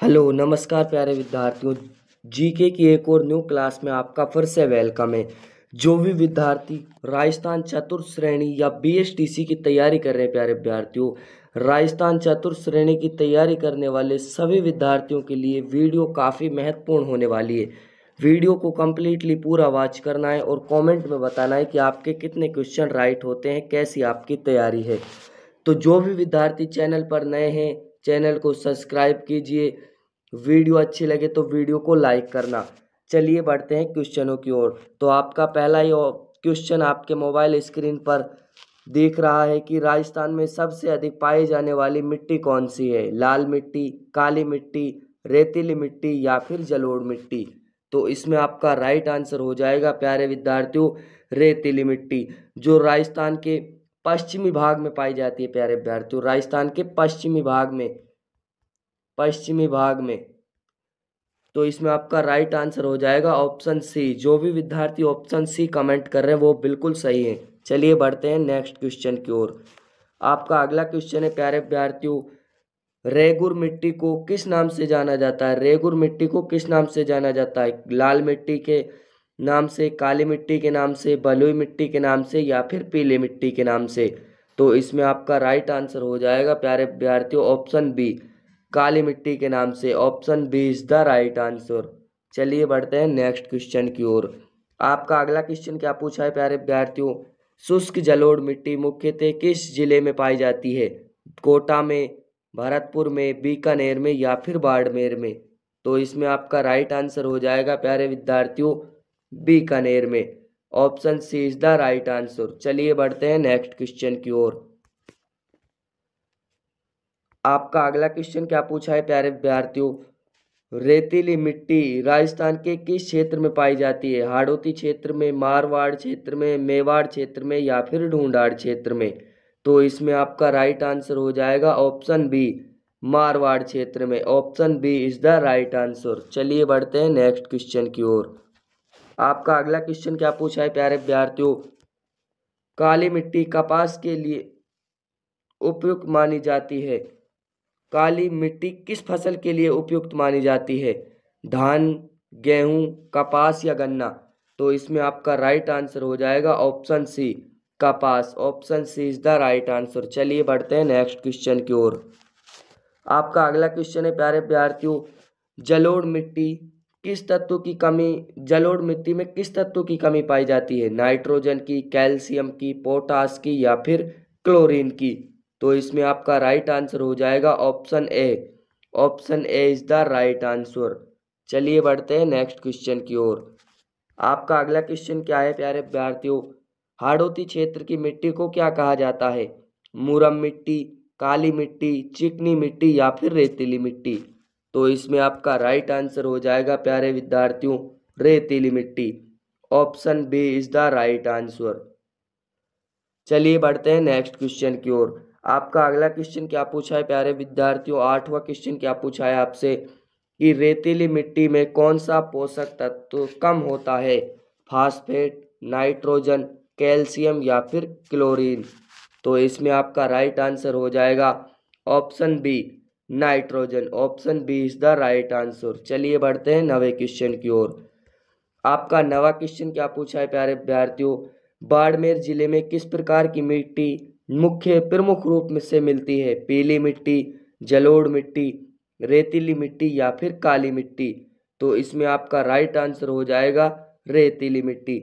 Hello नमस्कार प्यारे विद्यार्थियों। जीके की एक और न्यू क्लास में आपका फिर से वेलकम है। जो भी विद्यार्थी राजस्थान चतुर्थ श्रेणी या बीएसटीसी की तैयारी कर रहे हैं प्यारे विद्यार्थियों, राजस्थान चतुर्थ श्रेणी की तैयारी करने वाले सभी विद्यार्थियों के लिए वीडियो काफ़ी महत्वपूर्ण होने वाली है। वीडियो को कम्प्लीटली पूरा वॉच करना है और कॉमेंट में बताना है कि आपके कितने क्वेश्चन राइट होते हैं, कैसी आपकी तैयारी है। तो जो भी विद्यार्थी चैनल पर नए हैं, चैनल को सब्सक्राइब कीजिए। वीडियो अच्छी लगे तो वीडियो को लाइक करना। चलिए बढ़ते हैं क्वेश्चनों की ओर। तो आपका पहला ही क्वेश्चन आपके मोबाइल स्क्रीन पर दिख रहा है कि राजस्थान में सबसे अधिक पाई जाने वाली मिट्टी कौन सी है? लाल मिट्टी, काली मिट्टी, रेतीली मिट्टी या फिर जलोढ़ मिट्टी। तो इसमें आपका राइट आंसर हो जाएगा प्यारे विद्यार्थियों, रेतीली मिट्टी, जो राजस्थान के पश्चिमी भाग में पाई जाती है। प्यारे विद्यार्थियों, राजस्थान के पश्चिमी भाग में तो इसमें आपका राइट आंसर हो जाएगा ऑप्शन सी। जो भी विद्यार्थी ऑप्शन सी कमेंट कर रहे हैं वो बिल्कुल सही है। चलिए बढ़ते हैं नेक्स्ट क्वेश्चन की ओर। आपका अगला क्वेश्चन है प्यारे विद्यार्थियों, रेगुर मिट्टी को किस नाम से जाना जाता है? रेगुर मिट्टी को किस नाम से जाना जाता है? लाल मिट्टी के नाम से, काली मिट्टी के नाम से, बलुई मिट्टी के नाम से या फिर पीली मिट्टी के नाम से। तो इसमें आपका राइट आंसर हो जाएगा प्यारे विद्यार्थियों ऑप्शन बी, काली मिट्टी के नाम से। Option B is the right answer. चलिए बढ़ते हैं नेक्स्ट क्वेश्चन की ओर। आपका अगला क्वेश्चन क्या पूछा है प्यारे विद्यार्थियों, शुष्क जलोढ़ मिट्टी मुख्यतः किस जिले में पाई जाती है? कोटा में, भरतपुर में, बीकानेर में या फिर बाड़मेर में। तो इसमें आपका राइट आंसर हो जाएगा प्यारे विद्यार्थियों बीकानेर में। Option C is the right answer. चलिए बढ़ते हैं नेक्स्ट क्वेश्चन की ओर। आपका अगला क्वेश्चन क्या पूछा है प्यारे विद्यार्थियों, रेतीली मिट्टी राजस्थान के किस क्षेत्र में पाई जाती है? हाड़ौती क्षेत्र में, मारवाड़ क्षेत्र में, मेवाड़ क्षेत्र में या फिर ढूंढाड़ क्षेत्र में। तो इसमें आपका राइट आंसर हो जाएगा ऑप्शन बी, मारवाड़ क्षेत्र में। Option B is the right answer. चलिए बढ़ते हैं नेक्स्ट क्वेश्चन की ओर। आपका अगला क्वेश्चन क्या पूछा है प्यारे विद्यार्थियों, काली मिट्टी कपास के लिए उपयुक्त मानी जाती है? काली मिट्टी किस फसल के लिए उपयुक्त मानी जाती है? धान, गेहूं, कपास या गन्ना। तो इसमें आपका राइट आंसर हो जाएगा ऑप्शन सी, कपास। Option C is the right answer. चलिए बढ़ते हैं नेक्स्ट क्वेश्चन की ओर। आपका अगला क्वेश्चन है प्यारे विद्यार्थियों, जलोढ़ मिट्टी किस तत्व की कमी जलोढ़ मिट्टी में किस तत्व की कमी पाई जाती है? नाइट्रोजन की, कैल्शियम की, पोटास की या फिर क्लोरीन की। तो इसमें आपका राइट आंसर हो जाएगा option A. Option A is the right answer. चलिए बढ़ते हैं नेक्स्ट क्वेश्चन की ओर। आपका अगला क्वेश्चन क्या है प्यारे विद्यार्थियों, हाड़ौती क्षेत्र की मिट्टी को क्या कहा जाता है? मुरम मिट्टी, काली मिट्टी, चिकनी मिट्टी या फिर रेतीली मिट्टी। तो इसमें आपका राइट आंसर हो जाएगा प्यारे विद्यार्थियों रेतीली मिट्टी। Option B is the right answer. चलिए बढ़ते हैं नेक्स्ट क्वेश्चन की ओर। आपका अगला क्वेश्चन क्या पूछा है प्यारे विद्यार्थियों, आठवां क्वेश्चन क्या पूछा है आपसे कि रेतीली मिट्टी में कौन सा पोषक तत्व कम होता है? फास्फेट, नाइट्रोजन, कैल्शियम या फिर क्लोरीन। तो इसमें आपका राइट आंसर हो जाएगा option B, nitrogen. Option B is the right answer. चलिए बढ़ते हैं नवे क्वेश्चन की ओर। आपका नवा क्वेश्चन क्या पूछा है प्यारे विद्यार्थियों, बाड़मेर जिले में किस प्रकार की मिट्टी मुख्य प्रमुख रूप में से मिलती है? पीली मिट्टी, जलोढ़ मिट्टी, रेतीली मिट्टी या फिर काली मिट्टी। तो इसमें आपका राइट आंसर हो जाएगा रेतीली मिट्टी।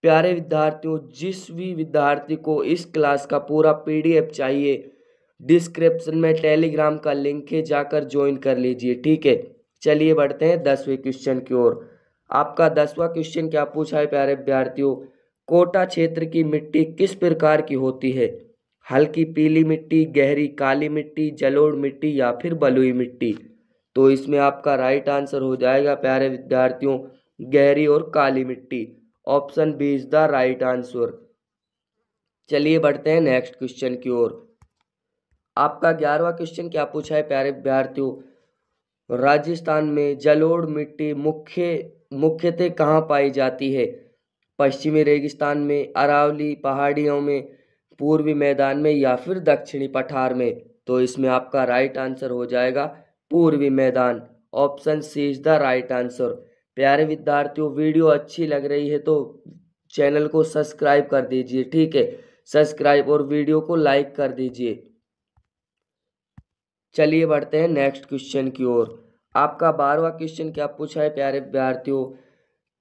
प्यारे विद्यार्थियों, जिस भी विद्यार्थी को इस क्लास का पूरा पीडीएफ चाहिए, डिस्क्रिप्शन में टेलीग्राम का लिंक है, जाकर ज्वाइन कर लीजिए, ठीक है। चलिए बढ़ते हैं 10वें क्वेश्चन की ओर। आपका 10वां क्वेश्चन क्या पूछा है प्यारे विद्यार्थियों, कोटा क्षेत्र की मिट्टी किस प्रकार की होती है? हल्की पीली मिट्टी, गहरी काली मिट्टी, जलोढ़ मिट्टी या फिर बलुई मिट्टी। तो इसमें आपका राइट आंसर हो जाएगा प्यारे विद्यार्थियों गहरी और काली मिट्टी। Option B is the right answer. चलिए बढ़ते हैं नेक्स्ट क्वेश्चन की ओर। आपका 11वां क्वेश्चन क्या पूछा है प्यारे विद्यार्थियों, राजस्थान में जलोढ़ मिट्टी मुख्यतः कहाँ पाई जाती है? पश्चिमी रेगिस्तान में, अरावली पहाड़ियों में, पूर्वी मैदान में या फिर दक्षिणी पठार में। तो इसमें आपका राइट आंसर हो जाएगा पूर्वी मैदान। Option C is the right answer. प्यारे विद्यार्थियों, वीडियो अच्छी लग रही है तो चैनल को सब्सक्राइब कर दीजिए, ठीक है, सब्सक्राइब और वीडियो को लाइक कर दीजिए। चलिए बढ़ते हैं नेक्स्ट क्वेश्चन की ओर। आपका 12वां क्वेश्चन क्या पूछा है प्यारे विद्यार्थियों,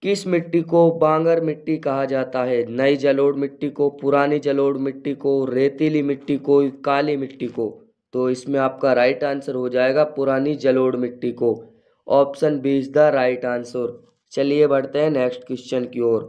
किस मिट्टी को बांगर मिट्टी कहा जाता है? नई जलोढ़ मिट्टी को, पुरानी जलोढ़ मिट्टी को, रेतीली मिट्टी को, काली मिट्टी को? तो इसमें आपका राइट आंसर हो जाएगा पुरानी जलोढ़ मिट्टी को। Option B is the right answer. चलिए बढ़ते हैं नेक्स्ट क्वेश्चन की ओर।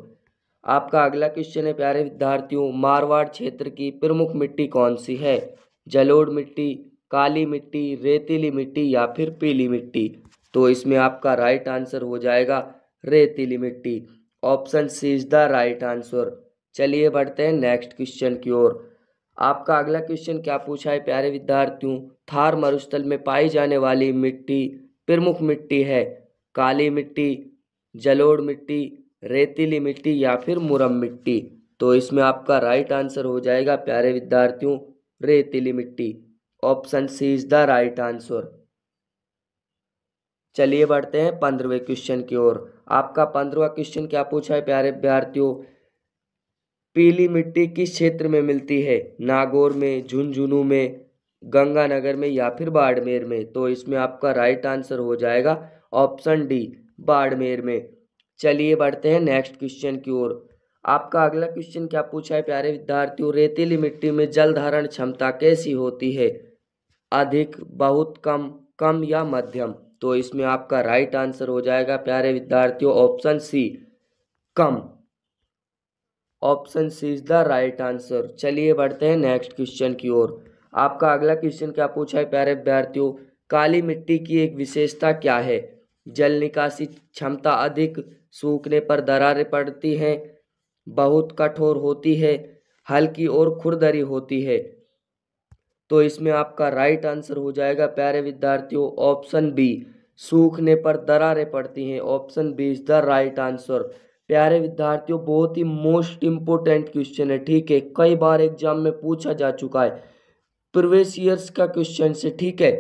आपका अगला क्वेश्चन है प्यारे विद्यार्थियों, मारवाड़ क्षेत्र की प्रमुख मिट्टी कौन सी है? जलोढ़ मिट्टी, काली मिट्टी, रेतीली मिट्टी या फिर पीली मिट्टी? तो इसमें आपका राइट आंसर हो जाएगा रेतीली मिट्टी। Option C is the right answer. चलिए बढ़ते हैं नेक्स्ट क्वेश्चन की ओर। आपका अगला क्वेश्चन क्या पूछा है प्यारे विद्यार्थियों, थार मरुस्थल में पाई जाने वाली मिट्टी प्रमुख मिट्टी है? काली मिट्टी, जलोढ़ मिट्टी, रेतीली मिट्टी या फिर मुरम मिट्टी? तो इसमें आपका राइट आंसर हो जाएगा प्यारे विद्यार्थियों रेतीली मिट्टी। Option C is the right answer. चलिए बढ़ते हैं 15वें क्वेश्चन की ओर। आपका 15वां क्वेश्चन क्या पूछा है प्यारे विद्यार्थियों, पीली मिट्टी किस क्षेत्र में मिलती है? नागौर में, झुंझुनू में, गंगानगर में या फिर बाड़मेर में? तो इसमें आपका राइट आंसर हो जाएगा ऑप्शन डी बाड़मेर में। चलिए बढ़ते हैं नेक्स्ट क्वेश्चन की ओर। आपका अगला क्वेश्चन क्या पूछा है प्यारे विद्यार्थियों, रेतीली मिट्टी में जल धारण क्षमता कैसी होती है? अधिक, बहुत कम, कम या मध्यम? तो इसमें आपका राइट आंसर हो जाएगा प्यारे विद्यार्थियों ऑप्शन सी कम। Option C is the right answer. चलिए बढ़ते हैं नेक्स्ट क्वेश्चन की ओर। आपका अगला क्वेश्चन क्या पूछा है प्यारे विद्यार्थियों, काली मिट्टी की एक विशेषता क्या है? जल निकासी क्षमता अधिक, सूखने पर दरारें पड़ती हैं, बहुत कठोर होती है, हल्की और खुरदरी होती है? तो इसमें आपका राइट आंसर हो जाएगा प्यारे विद्यार्थियों ऑप्शन बी, सूखने पर दरारें पड़ती हैं। Option B is the right answer. प्यारे विद्यार्थियों, बहुत ही मोस्ट इम्पोर्टेंट क्वेश्चन है, ठीक है, कई बार एग्जाम में पूछा जा चुका है, प्रीवियस ईयर्स का क्वेश्चन से, ठीक है।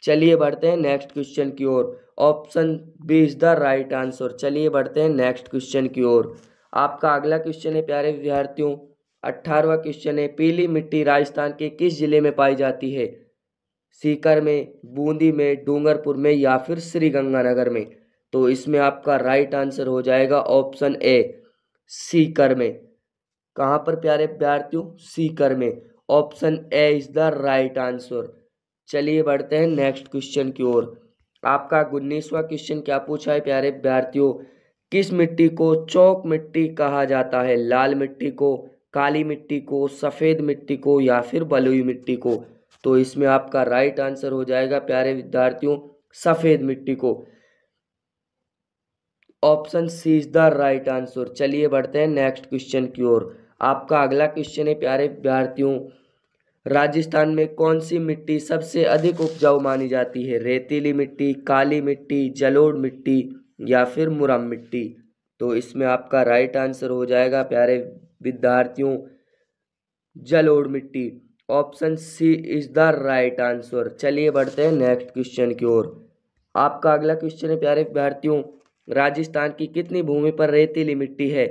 चलिए बढ़ते हैं नेक्स्ट क्वेश्चन की ओर। Option B is the right answer. चलिए बढ़ते हैं नेक्स्ट क्वेश्चन की ओर। आपका अगला क्वेश्चन है प्यारे विद्यार्थियों, 18वां क्वेश्चन है, पीली मिट्टी राजस्थान के किस जिले में पाई जाती है? सीकर में, बूंदी में, डूंगरपुर में या फिर श्री गंगानगर में? तो इसमें आपका राइट आंसर हो जाएगा ऑप्शन ए सीकर में। कहाँ पर प्यारे विद्यार्थियों? सीकर में। Option A is the right answer. चलिए बढ़ते हैं नेक्स्ट क्वेश्चन की ओर। आपका 19वां क्वेश्चन क्या पूछा है प्यारे विद्यार्थियों, किस मिट्टी को चौक मिट्टी कहा जाता है? लाल मिट्टी को, काली मिट्टी को, सफ़ेद मिट्टी को या फिर बलुई मिट्टी को? तो इसमें आपका राइट आंसर हो जाएगा प्यारे विद्यार्थियों सफ़ेद मिट्टी को। Option C is the right answer. चलिए बढ़ते हैं नेक्स्ट क्वेश्चन की ओर। आपका अगला क्वेश्चन है प्यारे विद्यार्थियों, राजस्थान में कौन सी मिट्टी सबसे अधिक उपजाऊ मानी जाती है? रेतीली मिट्टी, काली मिट्टी, जलोढ़ मिट्टी या फिर मुरम मिट्टी? तो इसमें आपका राइट आंसर हो जाएगा प्यारे विद्यार्थियों जलोढ़ मिट्टी। Option C is the right answer. चलिए बढ़ते हैं नेक्स्ट क्वेश्चन की ओर। आपका अगला क्वेश्चन है प्यारे विद्यार्थियों, राजस्थान की कितनी भूमि पर रेतीली मिट्टी है?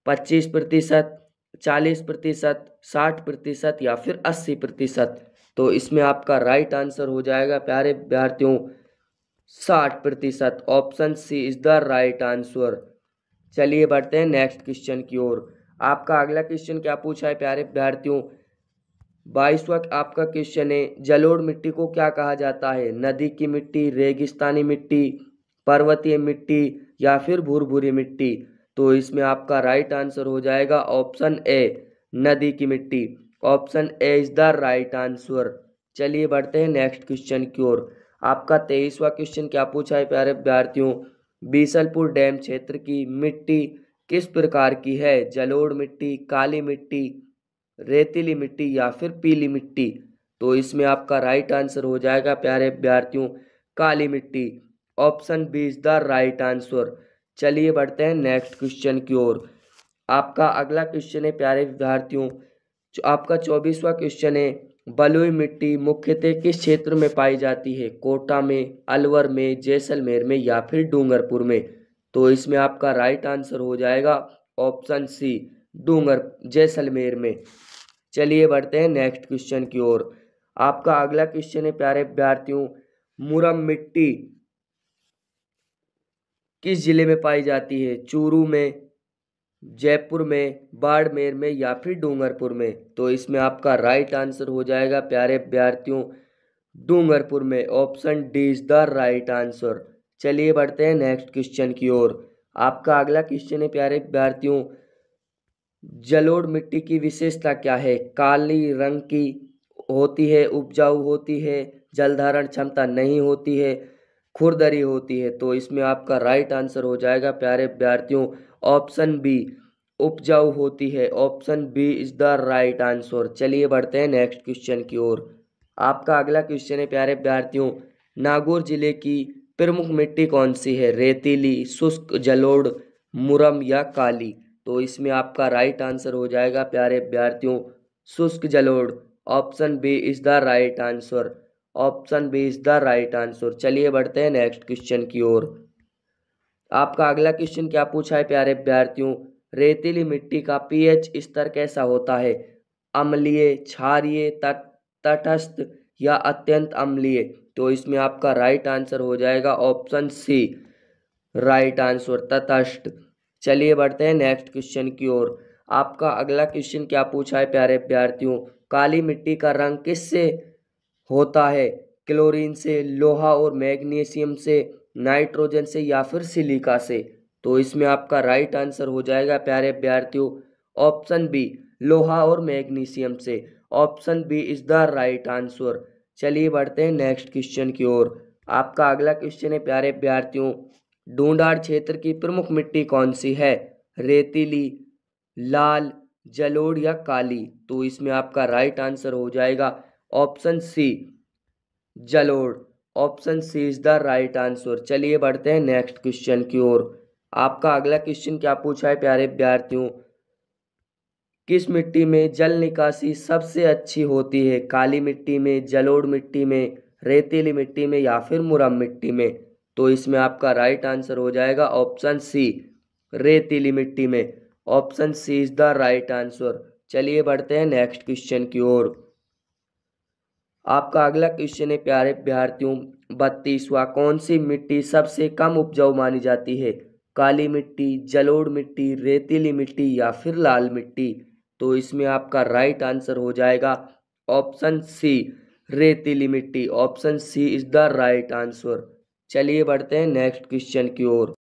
25%, 40%, 60% या फिर 80%? तो इसमें आपका राइट आंसर हो जाएगा प्यारे विद्यार्थियों 60%। Option C is the right answer. चलिए बढ़ते हैं नेक्स्ट क्वेश्चन की ओर। आपका अगला क्वेश्चन क्या पूछा है प्यारे विद्यार्थियों, 22वां आपका क्वेश्चन है, जलोढ़ मिट्टी को क्या कहा जाता है? नदी की मिट्टी, रेगिस्तानी मिट्टी, पर्वतीय मिट्टी या फिर भुरभुरी मिट्टी? तो इसमें आपका राइट आंसर हो जाएगा ऑप्शन ए नदी की मिट्टी। Option A is the right answer. चलिए बढ़ते हैं नेक्स्ट क्वेश्चन की ओर। आपका 23वां क्वेश्चन क्या पूछा है प्यारे विद्यार्थियों, बीसलपुर डैम क्षेत्र की मिट्टी किस प्रकार की है? जलोढ़ मिट्टी, काली मिट्टी, रेतीली मिट्टी या फिर पीली मिट्टी? तो इसमें आपका राइट आंसर हो जाएगा प्यारे विद्यार्थियों काली मिट्टी। Option B is the right answer. चलिए बढ़ते हैं नेक्स्ट क्वेश्चन की ओर। आपका अगला क्वेश्चन है प्यारे विद्यार्थियों, आपका 24वां क्वेश्चन है, बलुई मिट्टी मुख्यतः किस क्षेत्र में पाई जाती है? कोटा में, अलवर में, जैसलमेर में या फिर डूंगरपुर में? तो इसमें आपका राइट आंसर हो जाएगा ऑप्शन सी, जैसलमेर में। चलिए बढ़ते हैं नेक्स्ट क्वेश्चन की ओर। आपका अगला क्वेश्चन है प्यारे विद्यार्थियों, मुरम मिट्टी किस जिले में पाई जाती है? चूरू में, जयपुर में, बाड़मेर में या फिर डूंगरपुर में? तो इसमें आपका राइट आंसर हो जाएगा प्यारे विद्यार्थियों डूंगरपुर में। Option D is the right answer. चलिए बढ़ते हैं नेक्स्ट क्वेश्चन की ओर। आपका अगला क्वेश्चन है प्यारे विद्यार्थियों, जलोढ़ मिट्टी की विशेषता क्या है? काली रंग की होती है, उपजाऊ होती है, जल धारण क्षमता नहीं होती है, खुरदरी होती है? तो इसमें आपका राइट आंसर हो जाएगा प्यारे विद्यार्थियों ऑप्शन बी, उपजाऊ होती है। Option B is the right answer. चलिए बढ़ते हैं नेक्स्ट क्वेश्चन की ओर। आपका अगला क्वेश्चन है प्यारे विद्यार्थियों, नागौर जिले की प्रमुख मिट्टी कौन सी है? रेतीली, शुष्क, जलोढ़, मुरम या काली? तो इसमें आपका राइट आंसर हो जाएगा प्यारे विद्यार्थियों शुष्क जलोढ़। Option B is the right answer. Option B is the right answer. चलिए बढ़ते हैं नेक्स्ट क्वेश्चन की ओर। आपका अगला क्वेश्चन क्या पूछा है प्यारे विद्यार्थियों, रेतीली मिट्टी का पीएच स्तर कैसा होता है? अम्लीय, क्षारीय, तटस्थ या अत्यंत अम्लीय? तो इसमें आपका राइट आंसर हो जाएगा ऑप्शन सी, राइट आंसर, तटस्थ। चलिए बढ़ते हैं नेक्स्ट क्वेश्चन की ओर। आपका अगला क्वेश्चन क्या पूछा है प्यारे विद्यार्थियों, काली मिट्टी का रंग किससे होता है? क्लोरीन से, लोहा और मैग्नीशियम से, नाइट्रोजन से या फिर सिलिका से? तो इसमें आपका राइट आंसर हो जाएगा प्यारे विद्यार्थियों ऑप्शन बी, लोहा और मैग्नीशियम से। Option B is the right answer. चलिए बढ़ते हैं नेक्स्ट क्वेश्चन की ओर। आपका अगला क्वेश्चन है प्यारे विद्यार्थियों, ढूंढाड़ क्षेत्र की प्रमुख मिट्टी कौन सी है? रेतीली, लाल, जलोढ़ या काली? तो इसमें आपका राइट आंसर हो जाएगा ऑप्शन सी, जलोढ़। Option C is the right answer. चलिए बढ़ते हैं नेक्स्ट क्वेश्चन की ओर। आपका अगला क्वेश्चन क्या पूछा है प्यारे विद्यार्थियों, किस मिट्टी में जल निकासी सबसे अच्छी होती है? काली मिट्टी में, जलोढ़ मिट्टी में, रेतीली मिट्टी में या फिर मुरम मिट्टी में? तो इसमें आपका राइट आंसर हो जाएगा ऑप्शन सी, रेतीली मिट्टी में। Option C is the right answer. चलिए बढ़ते हैं नेक्स्ट क्वेश्चन की ओर। आपका अगला क्वेश्चन है प्यारे विद्यार्थियों, 32वां, कौन सी मिट्टी सबसे कम उपजाऊ मानी जाती है? काली मिट्टी, जलोढ़ मिट्टी, रेतीली मिट्टी या फिर लाल मिट्टी? तो इसमें आपका राइट आंसर हो जाएगा ऑप्शन सी, रेतीली मिट्टी। Option C is the right answer. चलिए बढ़ते हैं नेक्स्ट क्वेश्चन की ओर।